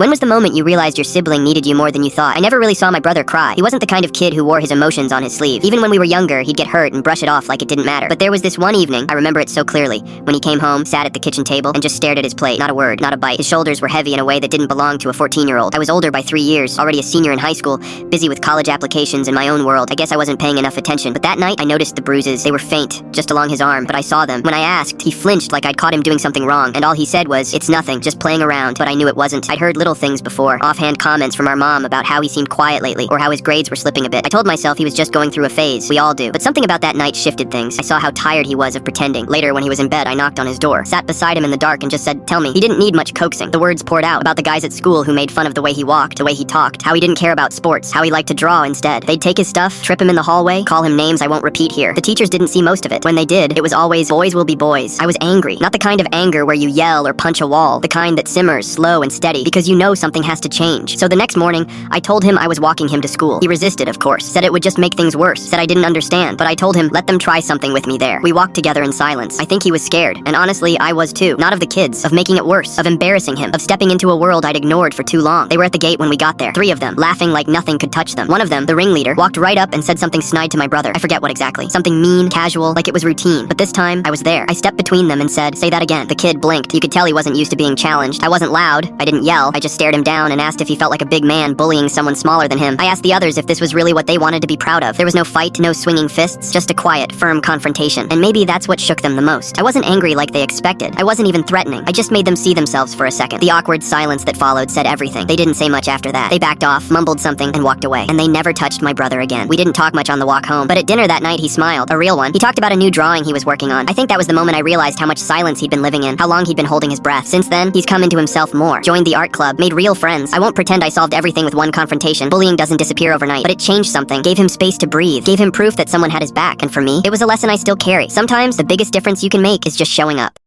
When was the moment you realized your sibling needed you more than you thought? I never really saw my brother cry. He wasn't the kind of kid who wore his emotions on his sleeve. Even when we were younger, he'd get hurt and brush it off like it didn't matter. But there was this one evening, I remember it so clearly, when he came home, sat at the kitchen table, and just stared at his plate. Not a word, not a bite. His shoulders were heavy in a way that didn't belong to a 14-year-old. I was older by 3 years, already a senior in high school, busy with college applications in my own world. I guess I wasn't paying enough attention. But that night, I noticed the bruises. They were faint, just along his arm, but I saw them. When I asked, he flinched like I'd caught him doing something wrong, and all he said was, "It's nothing, just playing around." But I knew it wasn't. I'd heard little things before, offhand comments from our mom about how he seemed quiet lately, or how his grades were slipping a bit. I told myself he was just going through a phase. We all do. But something about that night shifted things. I saw how tired he was of pretending. Later, when he was in bed, I knocked on his door, sat beside him in the dark, and just said, "Tell me." He didn't need much coaxing. The words poured out about the guys at school who made fun of the way he walked, the way he talked, how he didn't care about sports, how he liked to draw instead. They'd take his stuff, trip him in the hallway, call him names I won't repeat here. The teachers didn't see most of it. When they did, it was always, "Boys will be boys." I was angry. Not the kind of anger where you yell or punch a wall, the kind that simmers, slow and steady, because you know something has to change. So the next morning, I told him I was walking him to school. He resisted, of course, said it would just make things worse, said I didn't understand, but I told him, let them try something with me there. We walked together in silence. I think he was scared, and honestly, I was too. Not of the kids, of making it worse, of embarrassing him, of stepping into a world I'd ignored for too long. They were at the gate when we got there, 3 of them, laughing like nothing could touch them. One of them, the ringleader, walked right up and said something snide to my brother. I forget what exactly. Something mean, casual, like it was routine. But this time, I was there. I stepped between them and said, "Say that again." The kid blinked. You could tell he wasn't used to being challenged. I wasn't loud. I didn't yell. I just stared him down and asked if he felt like a big man bullying someone smaller than him. I asked the others if this was really what they wanted to be proud of. There was no fight, no swinging fists, just a quiet, firm confrontation. And maybe that's what shook them the most. I wasn't angry like they expected. I wasn't even threatening. I just made them see themselves for a second. The awkward silence that followed said everything. They didn't say much after that. They backed off, mumbled something, and walked away. And they never touched my brother again. We didn't talk much on the walk home, but at dinner that night he smiled. A real one. He talked about a new drawing he was working on. I think that was the moment I realized how much silence he'd been living in, how long he'd been holding his breath. Since then, he's come into himself more, joined the art club, made real friends. I won't pretend I solved everything with one confrontation. Bullying doesn't disappear overnight, but it changed something, gave him space to breathe, gave him proof that someone had his back, and for me, it was a lesson I still carry. Sometimes the biggest difference you can make is just showing up.